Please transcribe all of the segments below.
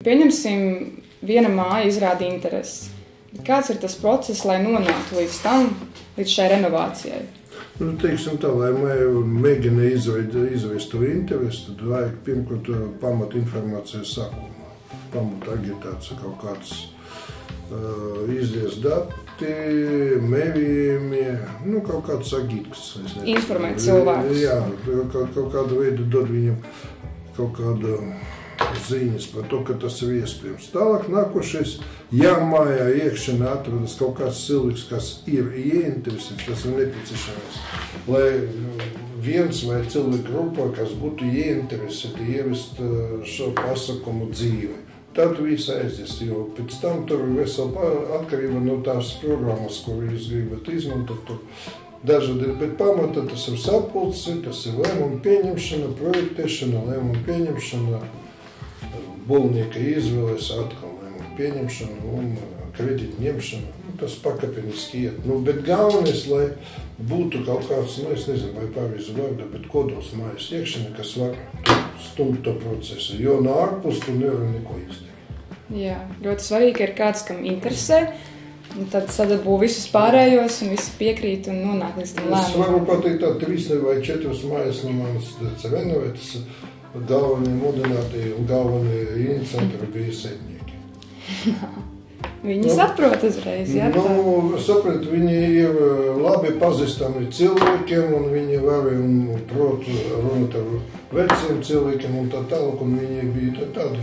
Pieņemsim, viena māja izrāda interesi. Kāds ir tas process, lai nonāktu līdz šai renovācijai? Teiksim tā, lai mēģina izvest to interesi, tad vajag pirmkārt pamata informāciju sākumā. Pamata agitācija kaut kāds izdies dati, mērījumi, kaut kāds agitks. Informēt cilvēkus. Jā, kaut kādu veidu dod viņam kaut kādu ziņas par to, ka tas ir iespējams. Tālāk nākošais, ja mājā iekšienā atrodas kaut kāds cilvēks, kas ir ieinteresēts, tas ir nepieciešams, lai viens vai cilvēku grupā, kas būtu ieinteresēti ievest šo pasākumu dzīvi. Tad viss aizies, jo pēc tam tur ir vesela atkarība no tās programmas, ko jūs gribat izmantot. Dažādi ir, bet pamata tas ir sapulce, tas ir lēmumu pieņemšana, projektēšana, lēmumu pieņemšana, bolnieka izvēles, atkal lēmumu pieņemšana un kredītu ņemšana. Tas pakāpeniski iet. Bet galvenais, lai būtu kaut kāds, es nezinu, vai pareizi vārdu, bet kodols mājas iekšienā, kas var stumt to procesu, jo no ārpus tu nevar neko izdarīt. Jā, ļoti svarīgi ir kāds, kam interesē, un tad sadabū visus pārējos un visi piekrīt un nonāk līdz tam lēmumam. Es varu pateikt tā, 3 vai 4 mājas no manas renovētas, galvenie mudinātie un galvenie iniciatori bija sētnieki. Viņi saprot uzreiz, jā? Saprot, viņi ir labi pazīstami cilvēkiem, un viņi var un prot runāt ar veciem cilvēkiem un tā tālāk, un viņi bija tādi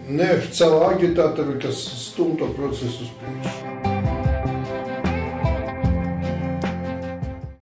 neoficiāli agitātori, kas stumto procesu uz priekšu.